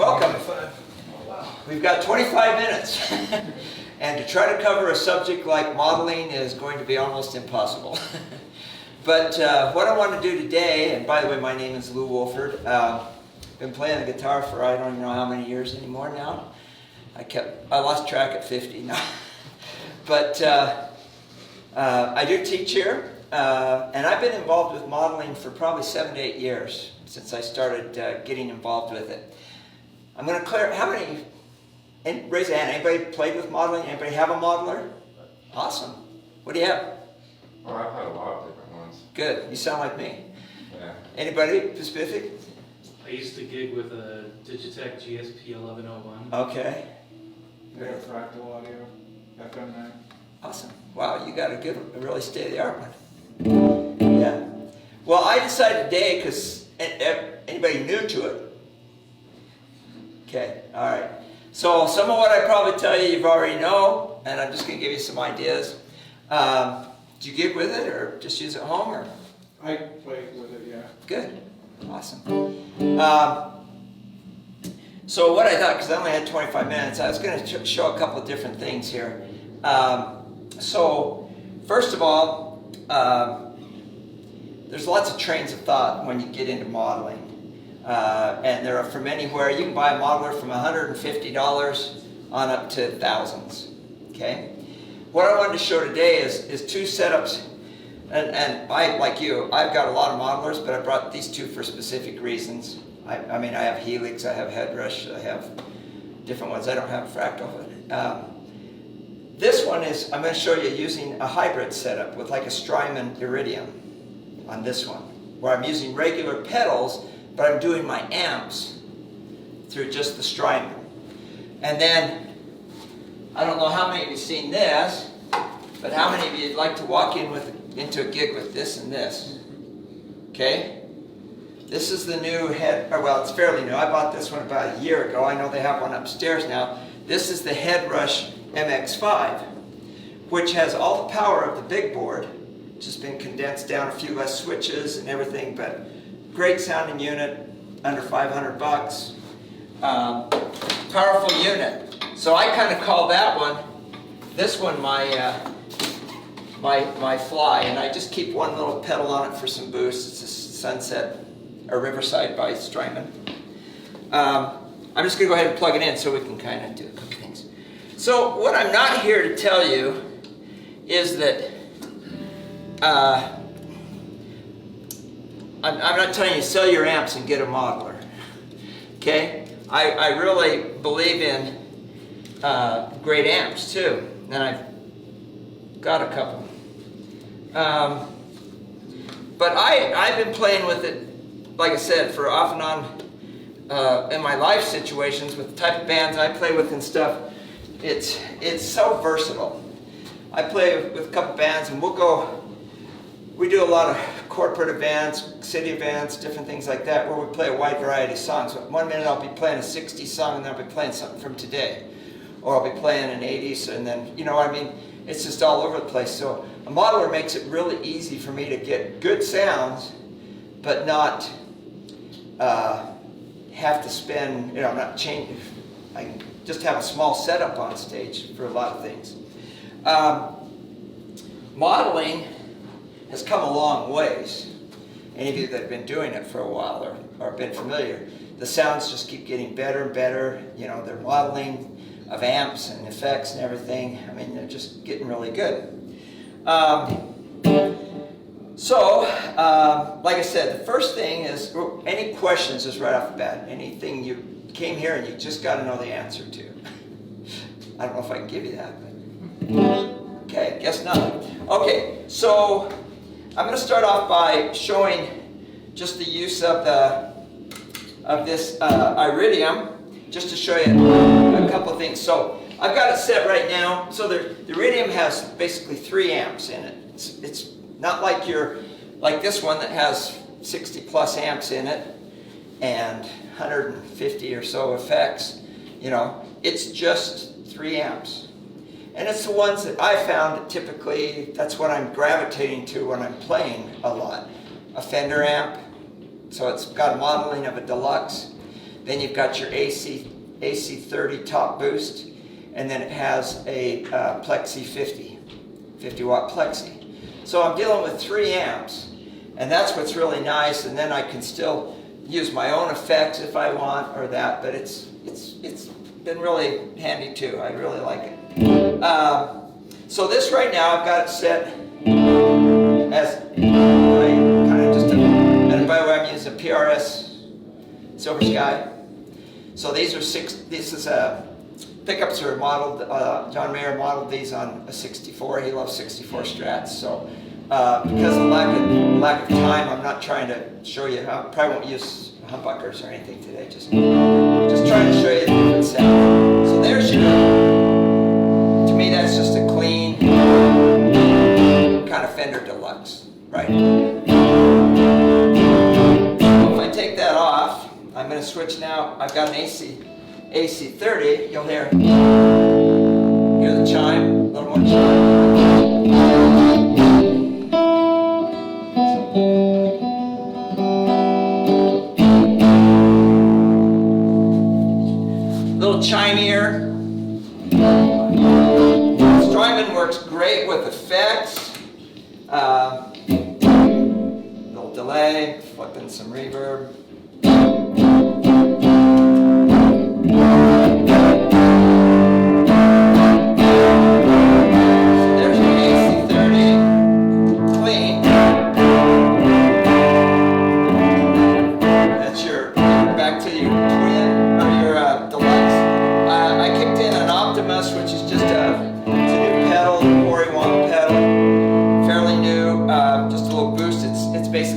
Welcome. We've got 25 minutes. And to try to cover a subject like modeling is going to be almost impossible. But what I want to do today, and by the way, my name is Woolford. Been playing the guitar for I don't even know how many years anymore now. I lost track at 50 now. But I do teach here, and I've been involved with modeling for probably 7 to 8 years since I started getting involved with it. I'm going to clear, how many, and raise a hand, anybody played with modeling? Anybody have a modeler? Awesome. What do you have? Oh, I've had a lot of different ones. Good, you sound like me. Yeah. Anybody specific? I used to gig with a Digitech GSP 1101. Okay. They have fractal audio, FM9. Awesome. Wow, you got a really state-of-the-art one. Yeah. Well, I decided today, because anybody new to it? Okay, all right. So some of what I probably tell you, you've already know, and I'm just going to give you some ideas. Do you gig with it, or just use it at home, or? I played with it, yeah. Good. Awesome. So what I thought, because I only had 25 minutes, I was going to show a couple of different things here. So first of all, there's lots of trains of thought when you get into modeling. And they're from anywhere. You can buy a modeler from $150 on up to thousands. Okay? What I wanted to show today is two setups. And I, like you, I've got a lot of modelers, but I brought these two for specific reasons. I mean, I have Helix, I have Headrush, I have different ones. I don't have a fractal. This one is, I'm going to show you using a hybrid setup with like a Strymon Iridium on this one, where I'm using regular pedals, but I'm doing my amps through just the Strymon. And then, I don't know how many of you have seen this, but how many of you would like to walk into a gig with this and this? Okay? This is the new well, it's fairly new. I bought this one about a year ago. I know they have one upstairs now. This is the Headrush MX5, which has all the power of the big board, just been condensed down, a few less switches and everything, but great sounding unit, under 500 bucks. Powerful unit. So I kind of call that one, this one my fly, and I just keep one little pedal on it for some boost. It's a Sunset or Riverside by Strymon. I'm just going to go ahead and plug it in so we can kind of do a couple things. So what I'm not here to tell you is that I'm not telling you to sell your amps and get a modeler. Okay? I really believe in great amps too, and I've got a couple. But I've been playing with it, like I said, for off and on in my life situations with the type of bands I play with and stuff. It's so versatile. I play with a couple bands, and we do a lot of corporate events, city events, different things like that, where we play a wide variety of songs. So one minute I'll be playing a 60s song, and then I'll be playing something from today. Or I'll be playing an 80s, and then, you know what I mean? It's just all over the place. So a modeler makes it really easy for me to get good sounds, but not have to spend, not change. I can just have a small setup on stage for a lot of things. Modeling has come a long ways. Any of you that have been doing it for a while or been familiar, the sounds just keep getting better and better. They're modeling of amps and effects and everything. I mean, they're just getting really good. Like I said, the first thing is, any questions just right off the bat? Anything you came here and you just got to know the answer to? I don't know if I can give you that, but okay, guess not. Okay, so I'm going to start off by showing just the use of this Iridium, just to show you a couple of things. So I've got it set right now. So the Iridium has basically 3 amps in it. It's not like this one that has 60 plus amps in it and 150 or so effects. It's just 3 amps. And it's the ones that I found that typically, that's what I'm gravitating to when I'm playing a lot. A Fender amp, so it's got a modeling of a deluxe. Then you've got your AC30 top boost, and then it has a Plexi 50 watt Plexi. So I'm dealing with 3 amps, and that's what's really nice. And then I can still use my own effects if I want, or that. But it's been really handy too. I really like it. So this right now I've got it set as kind of just and by the way, I'm using a PRS Silver Sky. So these are pickups are modeled. John Mayer modeled these on a 64. He loves 64 Strats. So because of lack of time, I'm not trying to show you how. Probably won't use humbuckers or anything today. Just trying to show you the different sound. So there's your. To me, that's just a clean kind of Fender Deluxe, right? So if I take that off, I'm going to switch now. I've got an AC30. You'll hear the chime, a little more chime. Little chimier. Strymon works great with effects. Little delay, flipping some reverb.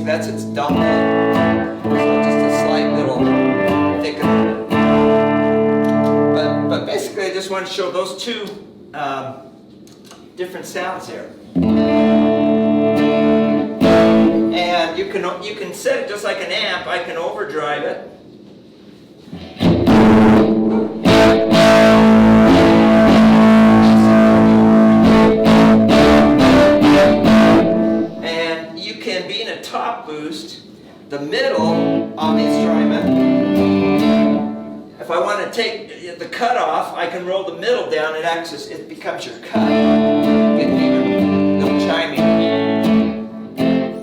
That's its dump. So just a slight little thicker. But basically I just want to show those two different sounds there. And you can set it just like an amp. I can overdrive it. Top boost, the middle on the Strymon. If I want to take the cut off, I can roll the middle down. It becomes your cut. Getting even a little chimey,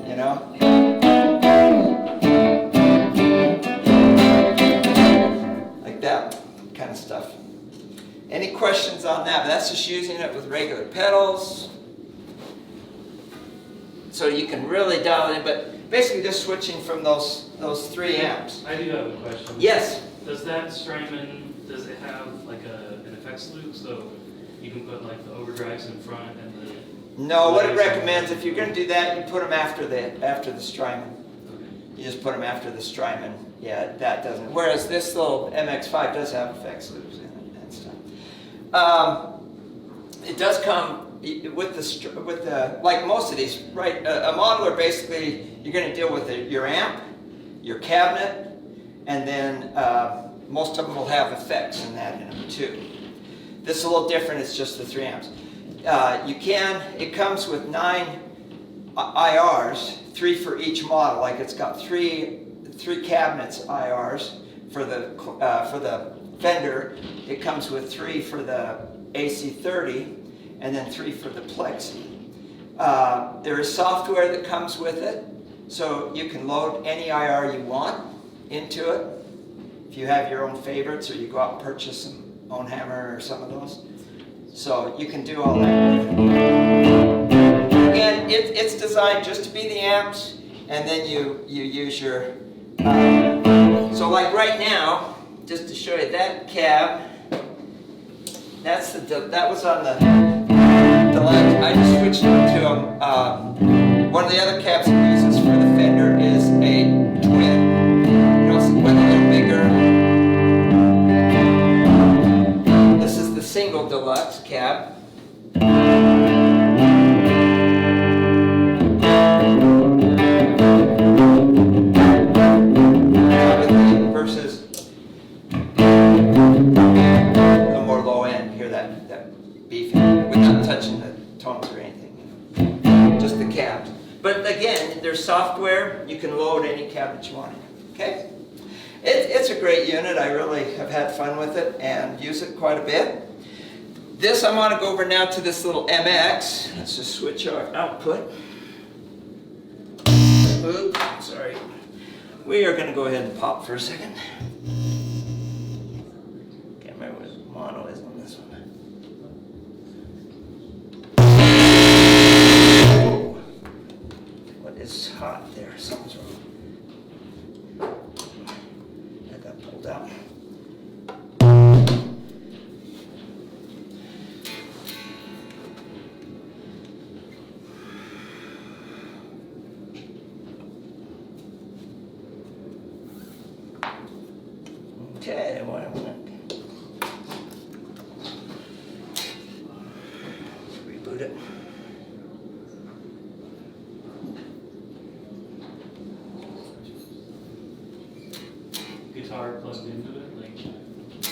you know. Like that kind of stuff. Any questions on that? But that's just using it with regular pedals. So you can really dial it in, but basically just switching from those 3 amps. I do have a question. Yes. Does that Strymon, does it have like an effects loop so you can put like the overdrives in front and the... No, what it recommends, if you're going to do that, you put them after the Strymon. Okay. You just put them after the Strymon. Yeah, that doesn't. Whereas this little MX5 does have effects loops in it and stuff. It does come with the like most of these, right? A modeler basically you're going to deal with your amp, your cabinet, and then most of them will have effects in that in them too. This is a little different. It's just the 3 amps. It comes with 9 IRs, 3 for each model. Like it's got three cabinets IRs for the Fender. It comes with 3 for the AC30. And then 3 for the Plexi. There is software that comes with it, so you can load any IR you want into it. If you have your own favorites, or you go out and purchase some own hammer or some of those, so you can do all that. Again, it's designed just to be the amps, and then you use your. So like right now, just to show you that cab. That was on the left. I just switched it to one of the other cabs it uses for the Fender is a twin. You know, it's one a little bigger. This is the single deluxe cab. Versus beefy, without touching the tones or anything, you know. Just the cabs. But again, there's software. You can load any cabinet you want in. Okay. It's a great unit. I really have had fun with it and use it quite a bit. This, I'm going to go over now to this little MX. Let's just switch our output. Oops, sorry. We are going to go ahead and pop for a second. Can't remember what mono is on this one. Oh, what is hot there? Something's wrong. Had that pulled out. Okay, one minute. Reboot it. Guitar plugged into it, like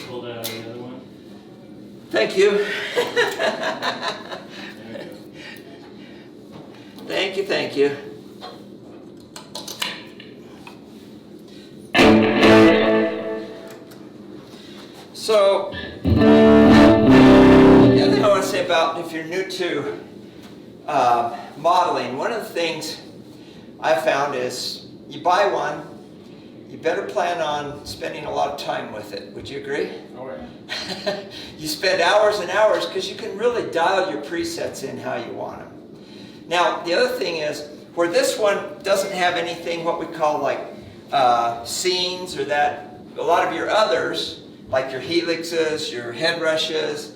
pulled it out of the other one. Thank you. There we go. Thank you, thank you. So, the other thing I want to say about if you're new to modeling, one of the things I found is you buy one, you better plan on spending a lot of time with it. Would you agree? Oh, yeah. You spend hours and hours because you can really dial your presets in how you want them. Now, the other thing is, where this one doesn't have anything what we call like scenes or that, a lot of your others, like your helixes, your head rushes,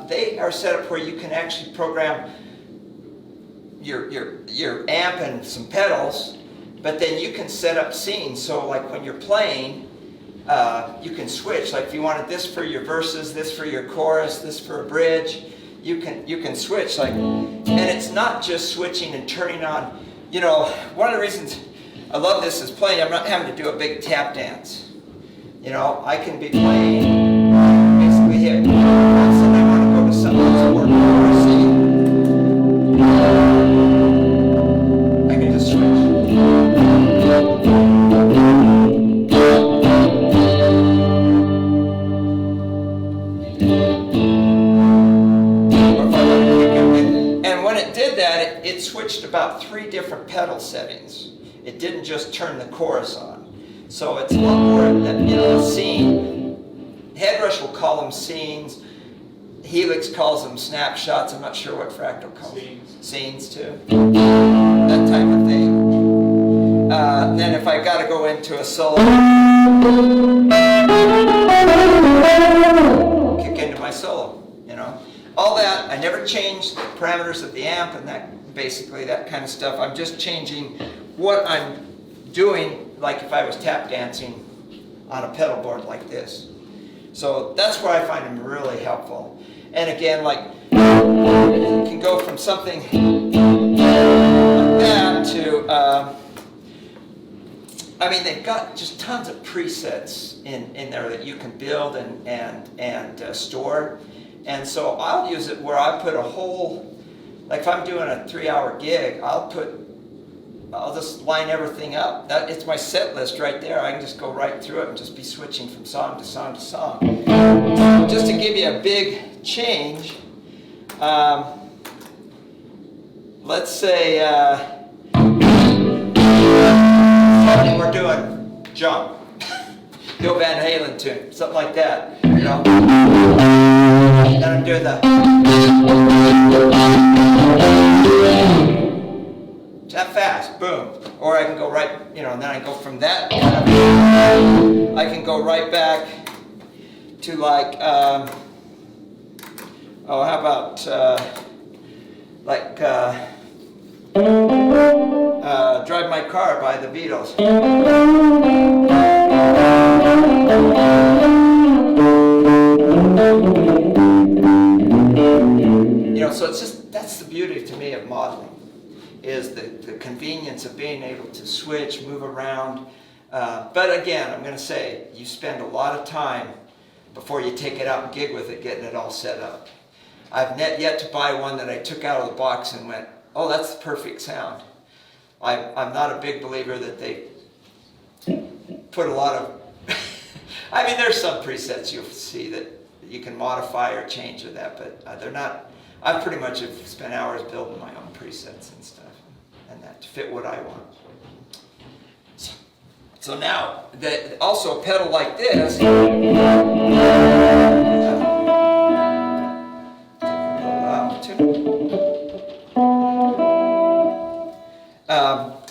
they are set up where you can actually program your amp and some pedals, but then you can set up scenes. So like when you're playing, you can switch. Like if you wanted this for your verses, this for your chorus, this for a bridge, you can switch. Like, and it's not just switching and turning on. You know, one of the reasons I love this is playing. I'm not having to do a big tap dance. You know, I can be playing, basically hit once and I want to go to something that's more chorusy. I can just switch. And when it did that, it switched about 3 different pedal settings. It didn't just turn the chorus on. So it's a lot more than, you know, a scene. Headrush will call them scenes. Helix calls them snapshots. I'm not sure what Fractal calls them. Scenes too. That type of thing. Then if I got to go into a solo, kick into my solo, you know. All that, I never changed the parameters of the amp and that, basically that kind of stuff. I'm just changing what I'm doing, like if I was tap dancing on a pedal board like this. So that's where I find them really helpful. And again, like, you can go from something like that to, I mean, they've got just tons of presets in there that you can build and store. And so I'll use it where I put a whole, like if I'm doing a 3-hour gig, I'll just line everything up. It's my set list right there. I can just go right through it and just be switching from song to song to song. Just to give you a big change, let's say we're doing Jump, Bill Van Halen tune, something like that, you know. Then I'm doing the that fast, boom. Or I can go right, you know, and then I go from that. I can go right back to like, how about Drive My Car by the Beatles. You know, so it's just, that's the beauty to me of modeling, is the convenience of being able to switch, move around. But again, I'm going to say, you spend a lot of time before you take it out and gig with it, getting it all set up. I've yet to buy one that I took out of the box and went, oh, that's the perfect sound. I'm not a big believer that they put a lot of, I mean, there's some presets you'll see that you can modify or change with that, but they're not, I pretty much have spent hours building my own presets and stuff, and that to fit what I want. So now, also a pedal like this,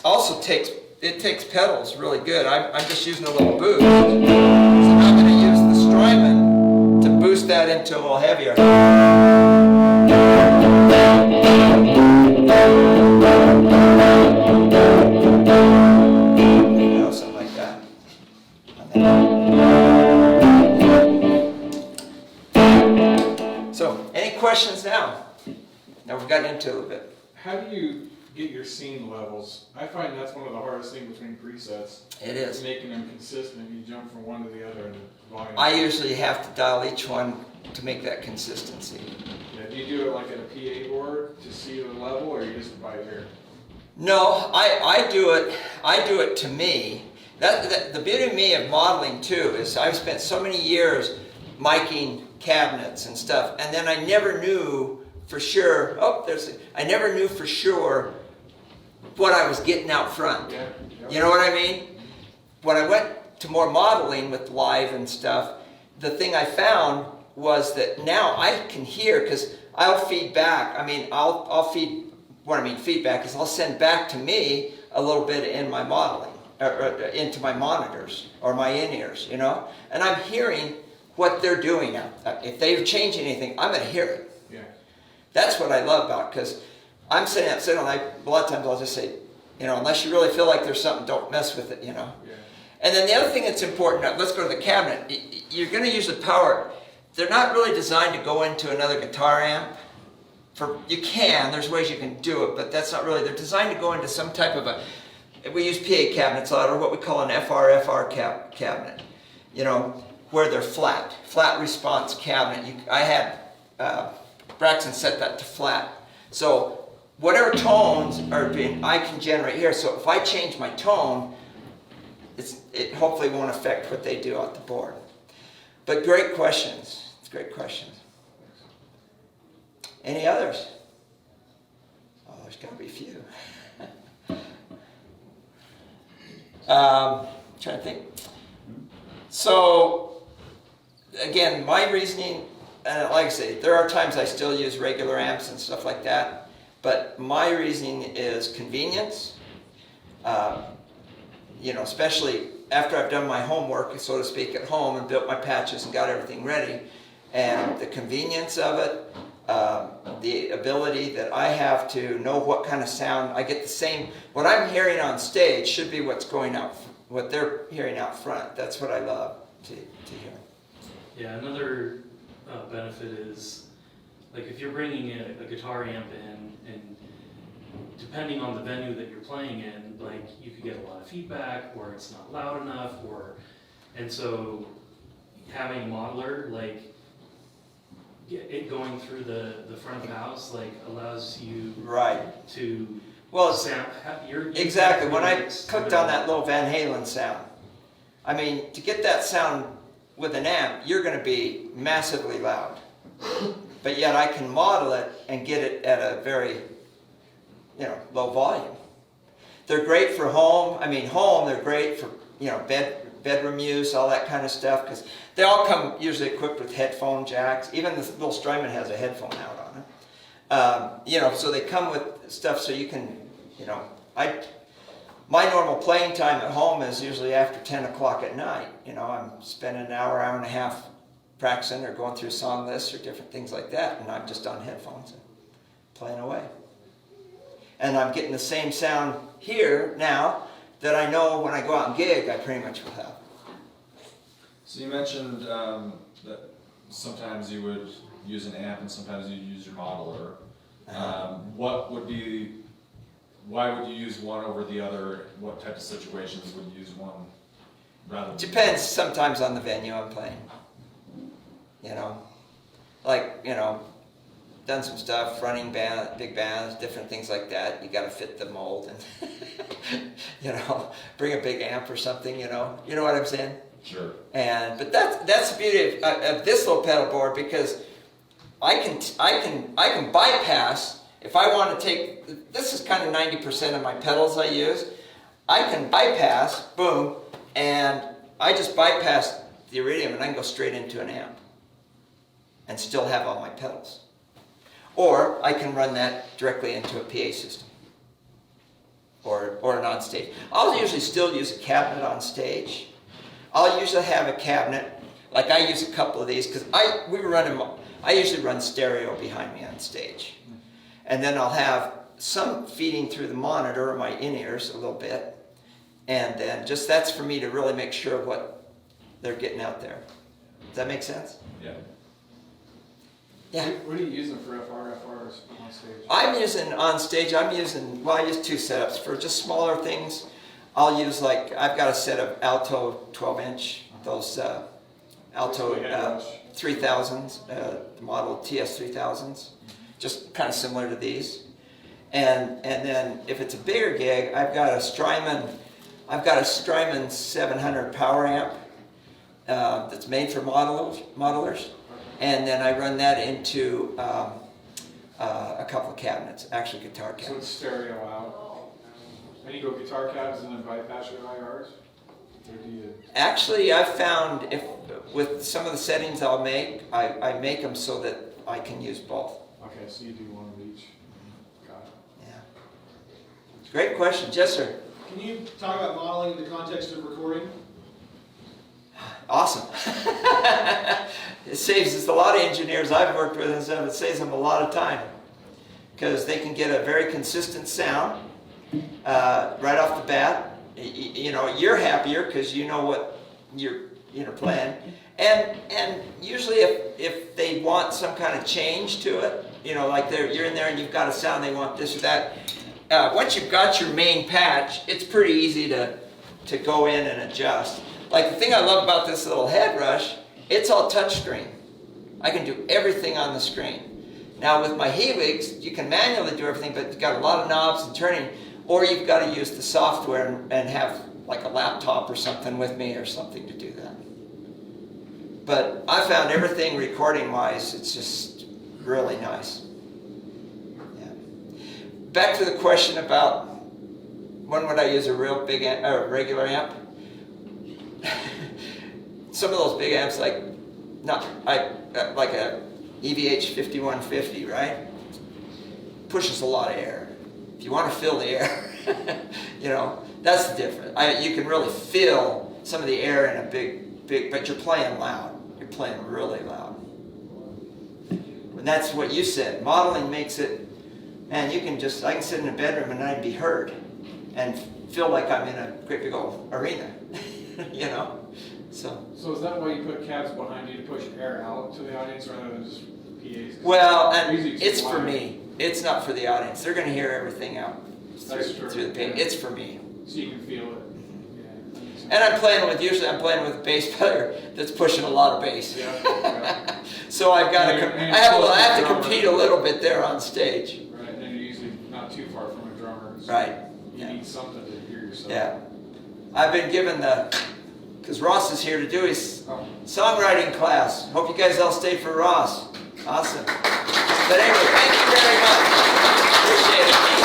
also takes pedals really good. I'm just using a little boost. So now I'm going to use the Strymon to boost that into a little heavier. You know, something like that. So, any questions now? Now we've gotten into it a little bit. How do you get your scene levels? I find that's one of the hardest things between presets. It is. Making them consistent. You jump from one to the other and the volume. I usually have to dial each one to make that consistency. Yeah, do you do it like at a PA board to see the level, or you just by ear? No, I do it to me. The beauty of me of modeling too is I've spent so many years miking cabinets and stuff, and then I never knew for sure, I never knew for sure what I was getting out front. Yeah. You know what I mean? When I went to more modeling with live and stuff, the thing I found was that now I can hear, because I'll feed back. I mean, I'll feed, what I mean feedback is I'll send back to me a little bit in my modeling, or into my monitors or my in-ears, you know? And I'm hearing what they're doing now. If they've changed anything, I'm going to hear it. Yeah. That's what I love about it, because I'm sitting and a lot of times I'll just say, you know, unless you really feel like there's something, don't mess with it, you know? Yeah. And then the other thing that's important, let's go to the cabinet. You're going to use the power. They're not really designed to go into another guitar amp. You can, there's ways you can do it, but that's not really, they're designed to go into some type of we use PA cabinets a lot, or what we call an FR cabinet, you know, where they're flat response cabinet. I had Braxton set that to flat. So whatever tones I can generate here, so if I change my tone, it hopefully won't affect what they do out the board. But great questions. It's great questions. Any others? Oh, there's got to be a few. Trying to think. So, again, my reasoning, and like I say, there are times I still use regular amps and stuff like that, but my reasoning is convenience. You know, especially after I've done my homework, so to speak, at home and built my patches and got everything ready, and the convenience of it, the ability that I have to know what kind of sound I get. The same, what I'm hearing on stage should be what's going out, what they're hearing out front. That's what I love to hear. Yeah, another benefit is, like, if you're bringing a guitar amp in, and depending on the venue that you're playing in, like, you could get a lot of feedback, or it's not loud enough, and so having a modeler, like, it going through the front of the house, like, allows you to sound. Exactly. When I clicked on that little Van Halen sound, I mean, to get that sound with an amp, you're going to be massively loud, but yet I can model it and get it at a very, you know, low volume. They're great for home. I mean, they're great for, you know, bedroom use, all that kind of stuff, because they all come usually equipped with headphone jacks. Even this little Strymon has a headphone out on it. You know, so they come with stuff so you can, you know, my normal playing time at home is usually after 10 o'clock at night. You know, I'm spending an hour and a half practicing or going through song lists or different things like that, and I'm just on headphones and playing away. And I'm getting the same sound here now that I know when I go out and gig, I pretty much will have. So you mentioned that sometimes you would use an amp and sometimes you use your modeler. Why would you use one over the other? What type of situations would you use one rather than Depends sometimes on the venue I'm playing. You know, like, you know, done some stuff, running bands, big bands, different things like that. You got to fit the mold and bring a big amp or something. You know what I'm saying? Sure. But that's the beauty of this little pedal board, because I can bypass if I want to take. This is kind of 90% of my pedals I use. I can bypass, boom, and I just bypass the iridium, and I can go straight into an amp and still have all my pedals. Or I can run that directly into a PA system or an on stage. I'll usually still use a cabinet on stage. I'll usually have a cabinet, like I use a couple of these, because I usually run stereo behind me on stage. And then I'll have some feeding through the monitor or my in-ears a little bit. And then that's for me to really make sure of what they're getting out there. Does that make sense? Yeah. Yeah. What are you using for FRs on stage? I use two setups. For just smaller things, I'll use I've got a set of Alto 12-inch, those Alto 3000s, the model TS 3000s, just kind of similar to these. And then if it's a bigger gig, I've got a Strymon 700 power amp that's made for modelers. And then I run that into a couple of cabinets, actually guitar cabinets. So it's stereo out. And you go guitar cabs and then bypass your IRs? Or do you... Actually, I've found with some of the settings I'll make, I make them so that I can use both. Okay, so you do one of each. Got it. Yeah. Great question. Yes, sir. Can you talk about modeling in the context of recording? Awesome. It saves us, a lot of engineers I've worked with and stuff, it saves them a lot of time, because they can get a very consistent sound right off the bat. You're happier because you know what you're playing, and usually if they want some kind of change to it, like you're in there and you've got a sound, they want this or that. Once you've got your main patch, it's pretty easy to go in and adjust. Like the thing I love about this little head rush, it's all touchscreen. I can do everything on the screen. Now with my Helix, you can manually do everything, but you've got a lot of knobs and turning, or you've got to use the software and have like a laptop or something with me or something to do that. But I found everything recording-wise, it's just really nice. Yeah. Back to the question about when would I use a real big regular amp? Some of those big amps, like a EVH 5150, right? Pushes a lot of air. If you want to fill the air, that's the difference. You can really feel some of the air in a big, but you're playing loud. You're playing really loud. And that's what you said. Modeling makes it, man, I can sit in a bedroom and I'd be heard and feel like I'm in a great big old arena, So is that why you put cabs behind you to push air out to the audience rather than just PAs? Well, and it's for me. It's not for the audience. They're going to hear everything out through the paint. It's for me. So you can feel it. Yeah. And I'm playing with a bass player that's pushing a lot of bass. Yeah. So I have to compete a little bit there on stage. Right, and you're usually not too far from a drummer. So right. You need something to hear yourself. Yeah. I've been given because Ross is here to do his songwriting class. Hope you guys all stay for Ross. Awesome. But anyway, thank you very much. Appreciate it.